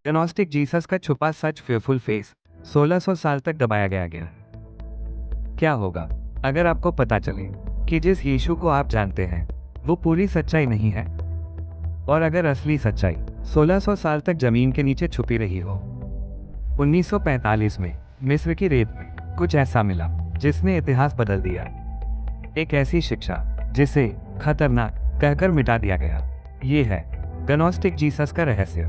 गनोस्टिक Jesus का छुपा सच fearful face 1600 साल तक दबाया गया। क्या होगा अगर आपको पता चले कि जिस यीशु को आप जानते हैं वो पूरी सच्चाई नहीं है, और अगर असली सच्चाई 1600 साल तक जमीन के नीचे छुपी रही हो। 1945 में मिस्र की रेत में कुछ ऐसा मिला जिसने इतिहास बदल दिया। एक ऐसी शिक्षा जिसे खतरनाक कहकर मिटा दिया गया। ये है गनोस्टिक जीसस का रहस्य।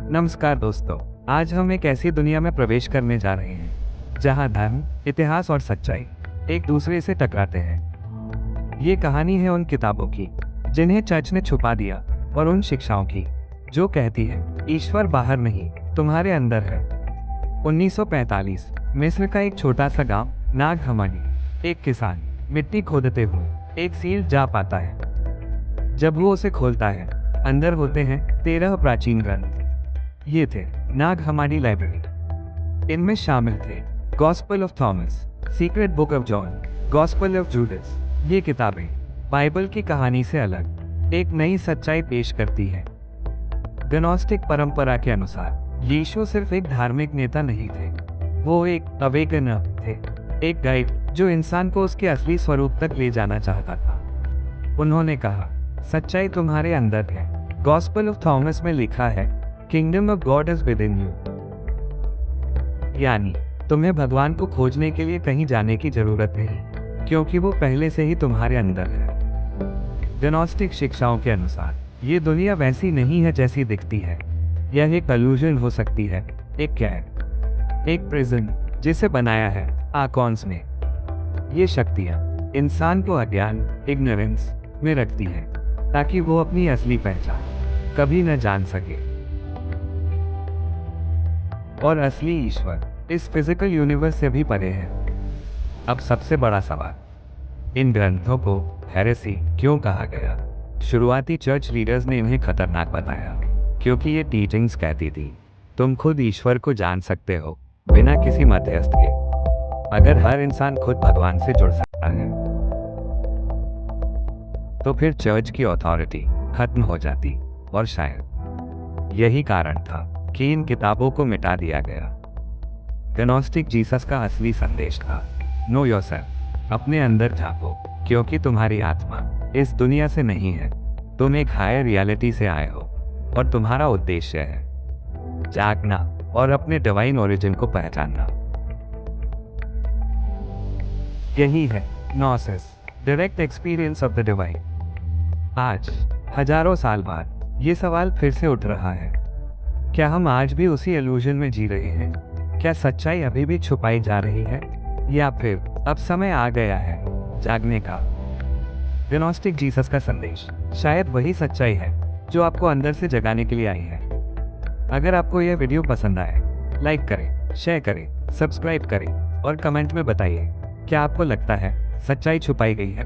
नमस्कार दोस्तों, आज हम एक ऐसी दुनिया में प्रवेश करने जा रहे हैं जहां धर्म, इतिहास और सच्चाई एक दूसरे से टकराते हैं। ये कहानी है उन किताबों की जिन्हें चर्च ने छुपा दिया, और उन शिक्षाओं की जो कहती है ईश्वर बाहर नहीं, तुम्हारे अंदर है। 1945 मिस्र का एक छोटा सा गांव नाग हमाडी। एक किसान मिट्टी खोदते हुए एक सील जा पाता है। जब वो उसे खोलता है, अंदर होते हैं 13 प्राचीन ग्रंथ। ये थे नाग हमाडी लाइब्रेरी। इनमें शामिल थे gospel of Thomas, secret book of John, gospel of Judas. ये किताबें बाइबल की कहानी से अलग एक नई सच्चाई पेश करती है। गनोस्टिक परंपरा के अनुसार यीशु सिर्फ एक धार्मिक नेता नहीं थे, वो एक अवेकनर थे, एक गाइड जो इंसान को उसके असली स्वरूप तक ले जाना चाहता था। उन्होंने कहा, सच्चाई तुम्हारे अंदर है। गॉस्पेल ऑफ थॉमस में लिखा है, kingdom of God is with in you. यानी तुम्हें भगवान को खोजने के लिए कहीं जाने की जरूरत नहीं, क्योंकि वो पहले से ही तुम्हारे अंदर है। गनोस्टिक शिक्षाओं के अनुसार ये दुनिया वैसी नहीं है जैसी दिखती है। यह एक इल्यूजन हो सकती है, एक कैद, एक प्रिजन जिसे बनाया है आकॉन्स ने। ये शक्तियाँ इंसान को अज्ञान, इग्नोरेंस में रखती हैं, ताकि वो अपनी असली पहचान कभी न जान सके। और असली ईश्वर इस फिजिकल यूनिवर्स से भी परे है। अब सबसे बड़ा सवाल, इन ग्रंथों को हेरेसी क्यों कहा गया? शुरुआती चर्च लीडर्स ने इन्हें खतरनाक बताया क्योंकि ये टीचिंग्स कहती थी, तुम खुद ईश्वर को जान सकते हो बिना किसी मध्यस्थ के। अगर हर इंसान खुद भगवान से जुड़ सकता है तो फिर चर्च की अथॉरिटी खत्म हो जाती, और शायद यही कारण था कि इन किताबों को मिटा दिया गया। गनोस्टिक जीसस का असली संदेश था, नो योरसेल्फ, अपने अंदर झांको, क्योंकि तुम्हारी आत्मा इस दुनिया से नहीं है। तुम एक हायर रियलिटी से आए हो, और तुम्हारा उद्देश्य है जागना और अपने डिवाइन ओरिजिन को पहचानना। यही है gnosis, direct experience of the divine. आज हजारों साल बाद ये सवाल फिर से उठ रहा है, क्या हम आज भी उसी इल्यूजन में जी रहे हैं? क्या सच्चाई अभी भी छुपाई जा रही है, या फिर अब समय आ गया है जागने का? गनोस्टिक जीसस का संदेश शायद वही सच्चाई है जो आपको अंदर से जगाने के लिए आई है। अगर आपको यह वीडियो पसंद आए, लाइक करें, शेयर करें, सब्सक्राइब करें, और कमेंट में बताइए, क्या आपको लगता है सच्चाई छुपाई गई है